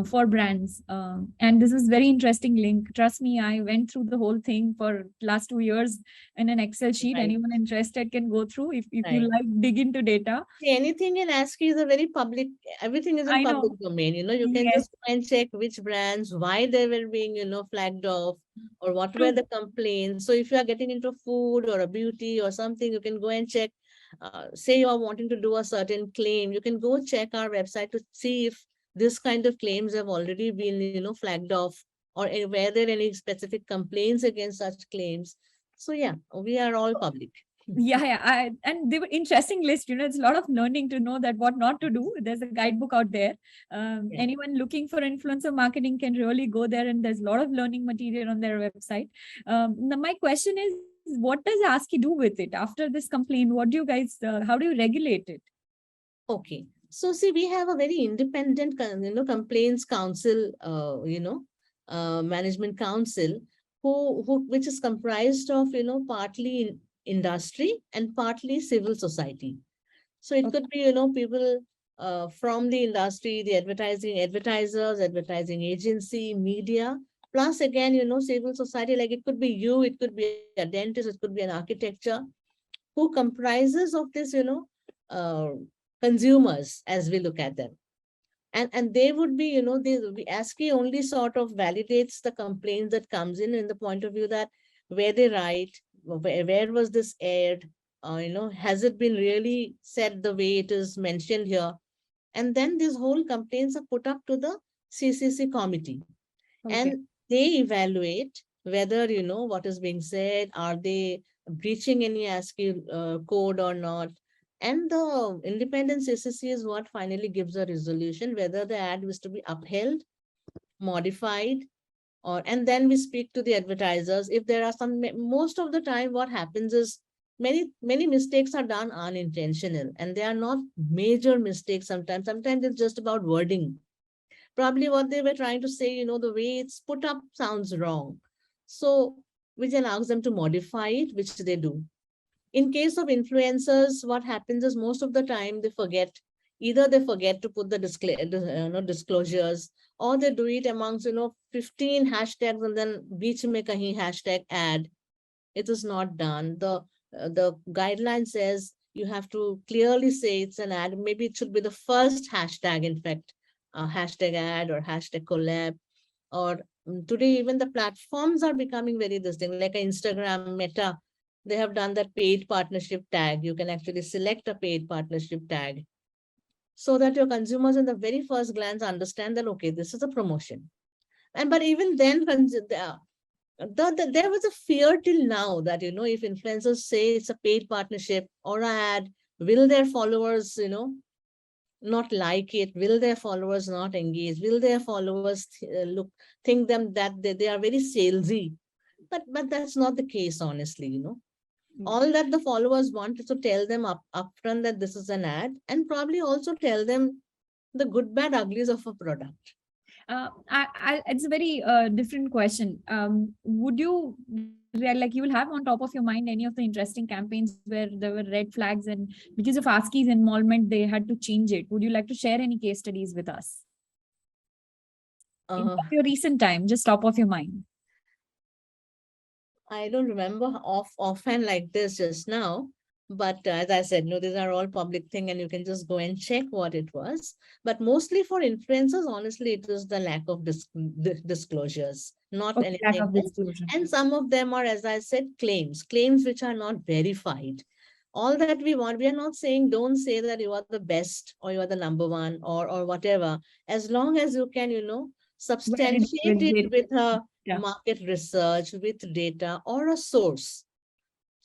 for brands. And this is very interesting link. Trust me, I went through the whole thing for last 2 years in an Excel sheet. Right. Anyone interested can go through if you Right. like dig into data. Anything in ASCII is a very public, everything is in I know. public domain. You can Yes. just go and check which brands, why they were being, flagged off, or what were True. the complaints. So if you are getting into food or a beauty or something, you can go and check. Say you are wanting to do a certain claim, you can go check our website to see if this kind of claims have already been, flagged off, or were there any specific complaints against such claims. So yeah, we are all public. Yeah. And they were interesting list. It's a lot of learning to know that what not to do. There's a guidebook out there. Yeah. Anyone looking for influencer marketing can really go there, and there's a lot of learning material on their website. Now my question is, what does ASCII do with it after this complaint? What do you guys? How do you regulate it? Okay. So see, we have a very independent, complaints council, management council, which is comprised of, partly industry and partly civil society. So it could be, people from the industry, the advertisers, advertising agency, media, plus again, civil society, like it could be you, it could be a dentist, it could be an architecture, who comprises of this, consumers as we look at them. And they would be, the ASCII only sort of validates the complaints that comes in the point of view that where they write, where was this aired, has it been really said the way it is mentioned here? And then these whole complaints are put up to the CCC committee. Okay. And they evaluate whether, what is being said, are they breaching any ASCII code or not. And the independent CCC is what finally gives a resolution, whether the ad was to be upheld, modified, and then we speak to the advertisers. If there are most of the time what happens is many mistakes are done unintentional, and they are not major mistakes sometimes. Sometimes it's just about wording. Probably what they were trying to say, the way it's put up sounds wrong. So we then ask them to modify it, which they do. In case of influencers, what happens is most of the time they forget. Either they forget to put the disclosures, or they do it amongst 15 hashtags and then beech mein kahin hashtag ad. It is not done. The guideline says you have to clearly say it's an ad. Maybe it should be the first hashtag, in fact, hashtag ad or hashtag collab. Or today even the platforms are becoming very distinct, like Instagram, Meta. They have done that paid partnership tag. You can actually select a paid partnership tag, so that your consumers in the very first glance understand that, okay, this is a promotion. But even then, there was a fear till now that, if influencers say it's a paid partnership or an ad, will their followers, not like it? Will their followers not engage? Will their followers think them that they are very salesy? But that's not the case, honestly, All that the followers want is to tell them upfront that this is an ad, and probably also tell them the good, bad, uglies of a product. It's a very different question. Would you like, you will have on top of your mind any of the interesting campaigns where there were red flags and because of ASCII's involvement, they had to change it? Would you like to share any case studies with us? In your recent time, just top of your mind. I don't remember offhand like this just now, but as I said, no, these are all public thing and you can just go and check what it was. But mostly for influencers, honestly, it was the lack of disclosures, not Okay, lack anything of else. disclosure. And some of them are, as I said, claims which are not verified. All that we want, we are not saying don't say that you are the best or you are the number one or whatever. As long as you can, Valid substantiate with it with a yeah. market research, with data or a source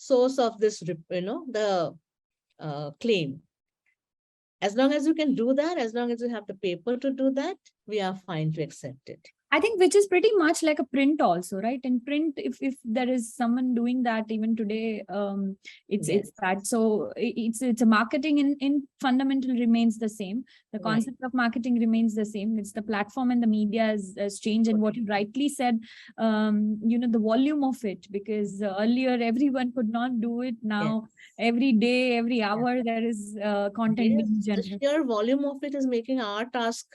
of this, the claim. As long as you can do that, as long as you have the paper to do that, we are fine to accept it. I think which is pretty much like a print also, right? In print, if there is someone doing that even today, it's that. So it's a marketing in fundamental remains the same. The concept of marketing remains the same. It's the platform and the media has changed. And what you rightly said, the volume of it, because earlier everyone could not do it. Now every day, every hour, there is content being generated. The sheer volume of it is making our task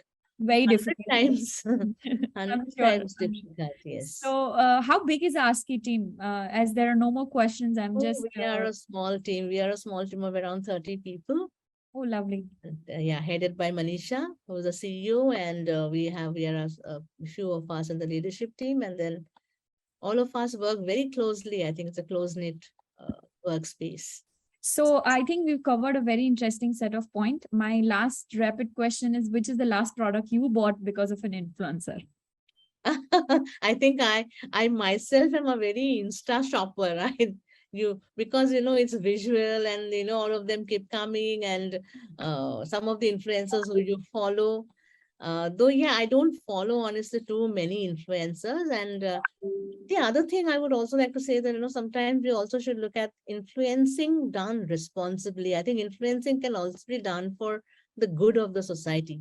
very difficult. 100 times difficult, yes. So how big is the ASCI team? As there are no more questions, we are a small team. We are a small team of around 30 people. Oh, lovely. Headed by Manisha, who is the CEO, and we are a few of us in the leadership team, and then all of us work very closely. I think it's a close-knit workspace. So I think we've covered a very interesting set of points. My last rapid question is, which is the last product you bought because of an influencer? I think I myself am a very Insta shopper, right? Because it's visual and all of them keep coming, and some of the influencers who you follow, though I don't follow honestly too many influencers. And the other thing I would also like to say that sometimes we also should look at influencing done responsibly. I think influencing can also be done for the good of the society.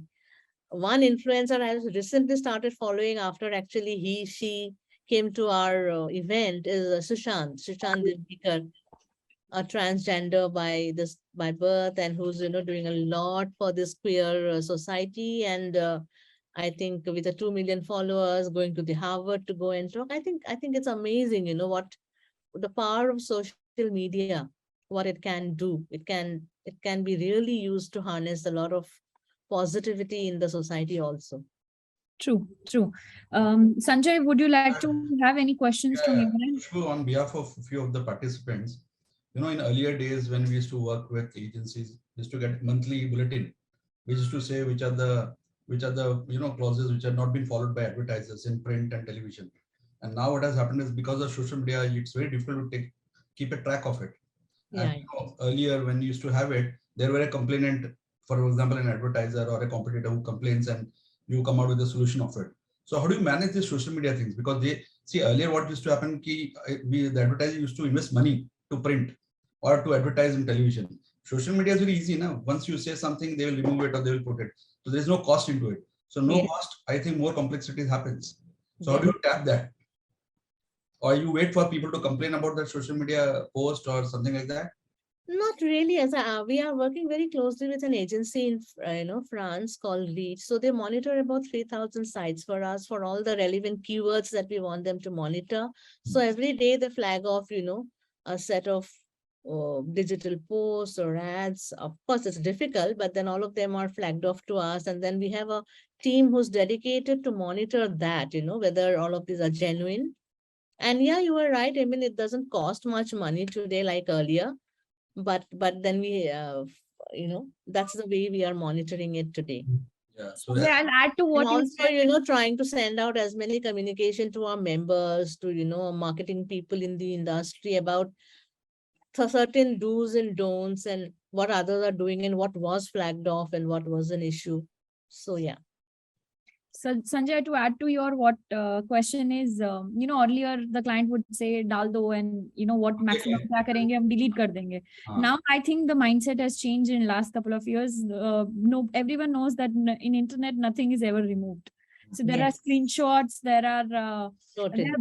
One influencer I recently started following after actually she came to our event is Sushant Dilbikar, a transgender by birth, and who's doing a lot for this queer society. And I think with the 2 million followers, going to the Harvard to go and talk, I think it's amazing, what the power of social media, what it can do. It can be really used to harness a lot of positivity in the society also. True. Sanjay, would you like to have any questions from your end? On behalf of a few of the participants, in earlier days when we used to work with agencies, we used to get monthly bulletin, which is to say which are the clauses which have not been followed by advertisers in print and television. And now what has happened is, because of social media, it's very difficult to keep a track of it. And earlier when you used to have it, there were a complainant, for example, an advertiser or a competitor who complains, and you come out with a solution of it. So how do you manage these social media things? Because they see, earlier what used to happen, the advertiser used to invest money to print or to advertise in television. Social media is very easy now. Once you say something, they will remove it or they will put it. So there is no cost into it. So no cost, I think more complexity happens. So how do you tap that? Or you wait for people to complain about that social media post or something like that? Not really. As we are working very closely with an agency in France called Reach. So they monitor about 3,000 sites for us for all the relevant keywords that we want them to monitor. So every day they flag off a set of digital posts or ads. Of course, it's difficult, but then all of them are flagged off to us, and then we have a team who's dedicated to monitor that. Whether all of these are genuine. And you are right. I mean, it doesn't cost much money today like earlier. But then we that's the way we are monitoring it today. So I'll add to what you said. Trying to send out as many communication to our members, to marketing people in the industry about certain do's and don'ts and what others are doing and what was flagged off and what was an issue. So So Sanjay, to add to your question is, earlier the client would say dal do, and what maximum kya karenge, hum delete kar denge. Now I think the mindset has changed in last couple of years. No, everyone knows that in internet nothing is ever removed. So there are screenshots, there are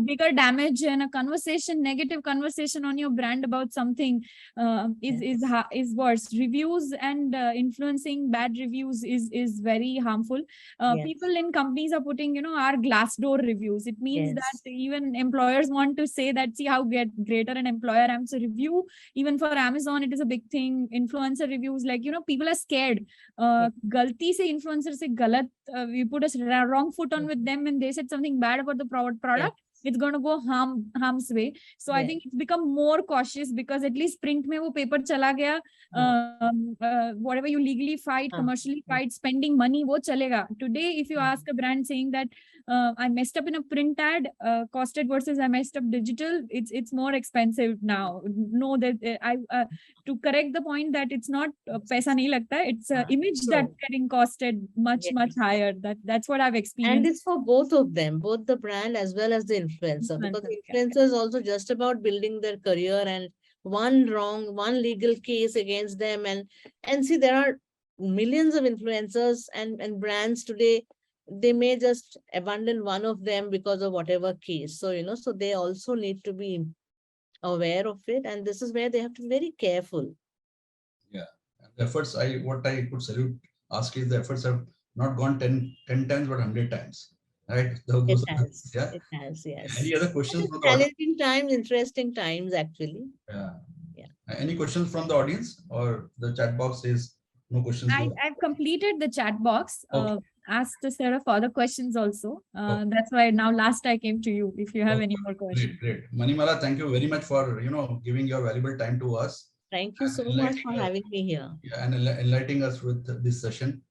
bigger damage, and a conversation, negative conversation on your brand about something is worse. Reviews and influencing bad reviews is very harmful. People in companies are putting, our Glassdoor reviews. It means that even employers want to say that, see how greater an employer I am. So review, even for Amazon, it is a big thing. Influencer reviews, like, people are scared. Galti se influencer se galat, we put a wrong foot on with them and they said something bad about the product. It's going to go harm's way. So I think it's become more cautious, because at least print mein wo paper chala gaya, whatever you legally fight, commercially fight, spending money, wo chalega. Today, if you ask a brand saying that I messed up in a print ad, costed versus I messed up digital, it's more expensive now. No, that to correct the point that it's not paisa nahi lagta, it's image that's getting costed much higher. That's what I've experienced. And it's for both of them, both the brand as well as the influencer, because the influencer is also just about building their career, and one legal case against them. And see, there are millions of influencers and brands today. They may just abandon one of them because of whatever case. So, so they also need to be aware of it. And this is where they have to be very careful. Yeah. Efforts, what I could salute, ask is the efforts have not gone 10 times, but 100 times. Right? It has, yes. Any other questions? Challenging times, interesting times, actually. Yeah. Any questions from the audience, or the chat box is no questions? I've completed the chat box. Asked a set of other questions also. That's why now last I came to you, if you have any more questions. Great. Manimala, thank you very much for, giving your valuable time to us. Thank you so much for having me here. And enlightening us with this session.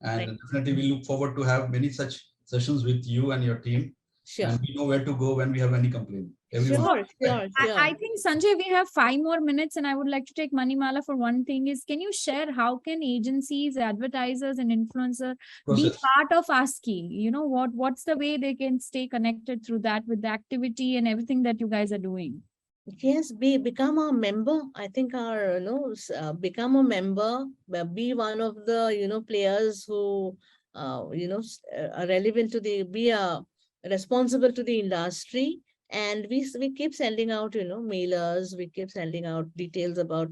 And definitely we look forward to have many such sessions with you and your team. Sure. And we know where to go when we have any complaint. Sure. I think, Sanjay, we have 5 more minutes, and I would like to take Manimala for one thing is, can you share how can agencies, advertisers, and influencers be part of ASCI? What's the way they can stay connected through that with the activity and everything that you guys are doing? Yes, become a member. I think become a member, be one of the, players who, are relevant to be responsible to the industry. And we keep sending out, mailers, we keep sending out details about,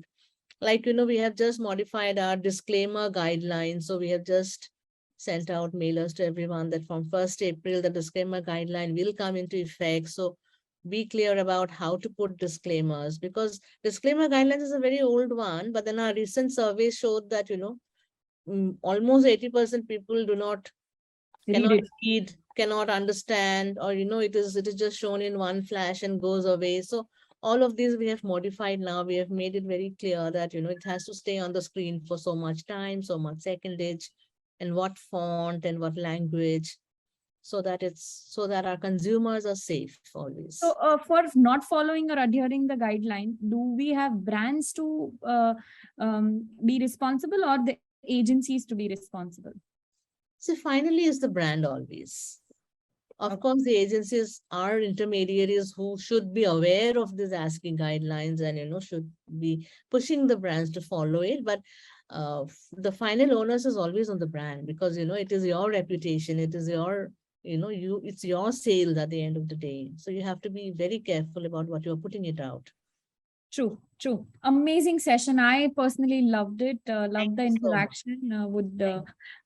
like, we have just modified our disclaimer guidelines. So we have just sent out mailers to everyone that from 1st April, the disclaimer guideline will come into effect. So be clear about how to put disclaimers, because disclaimer guidelines is a very old one, but then our recent survey showed that, almost 80% people cannot read, cannot understand, or, it is just shown in one flash and goes away. So all of these we have modified now. We have made it very clear that, it has to stay on the screen for so much time, so much secondage, and what font and what language, so that our consumers are safe always. So for not following or adhering the guideline, do we have brands to be responsible, or the agencies to be responsible? So finally, it's the brand always. Of course, the agencies are intermediaries who should be aware of these ASCI guidelines and, should be pushing the brands to follow it. But the final onus is always on the brand, because, it is your reputation. It is your, it's your sales at the end of the day. So you have to be very careful about what you're putting it out. True. Amazing session. I personally loved it. Loved the interaction.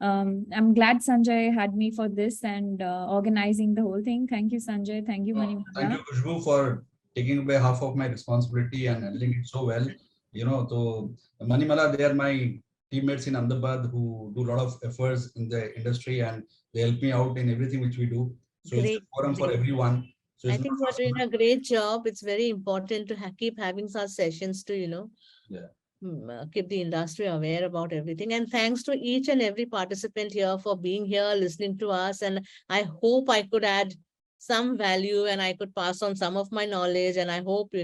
I'm glad Sanjay had me for this and organizing the whole thing. Thank you, Sanjay. Thank you, Manimala. Thank you, Khushbu, for taking away half of my responsibility and handling it so well. So Manimala, they are my teammates in Ahmedabad who do a lot of efforts in the industry, and they help me out in everything which we do. So it's a forum for everyone. So I think you're doing a great job. It's very important to keep having such sessions to, keep the industry aware about everything. And thanks to each and every participant here for being here, listening to us. And I hope I could add some value and I could pass on some of my knowledge. And I hope,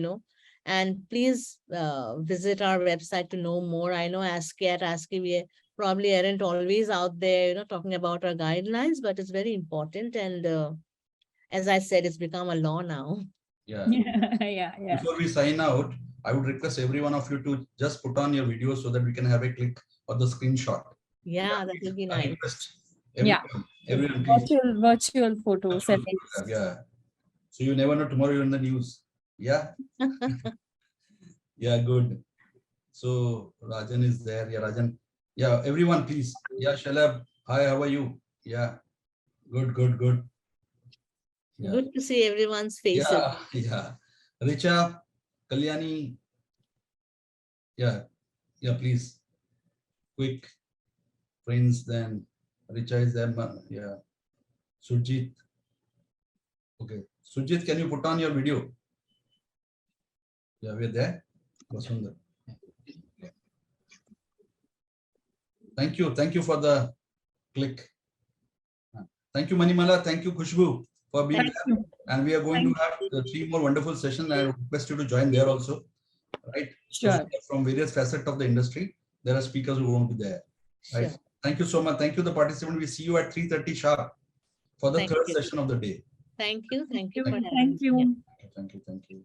and please visit our website to know more. I know at ASCI, we probably aren't always out there, talking about our guidelines, but it's very important. And as I said, it's become a law now. Yeah. Yeah. Before we sign out, I would request every one of you to just put on your video so that we can have a click or the screenshot. Yeah, that would be nice. Yeah. Everyone, please. Virtual photo Virtual settings. photograph, yeah. So you never know, tomorrow you're in the news. Yeah. Yeah, good. So Rajan is there. Yeah, Rajan. Yeah, everyone, please. Yeah, Shalab. Hi, how are you? Yeah, good, good, good. Yeah, Good to see everyone's faces. yeah, yeah. Richa, Kalyani. Yeah, yeah, please. Quick, friends. Then Richa is there. Yeah, Sujit. Okay, Sujit, can you put on your video? Yeah, we're there. Vasundhara. Thank you for the click. Thank you, Manimala. Thank you, Khushbu, for being Thank there. you. And we are going to have 3 more wonderful sessions. I request you to join there also. Right? So Sure. from various facets of the industry, there are speakers who won't be there. Right? Sure. Thank you so much. Thank you, the participant. We see you at 3:30 sharp for the Thank third you. session of the day. Thank you. Thank you for having Thank me here. you. Thank you. Thank you.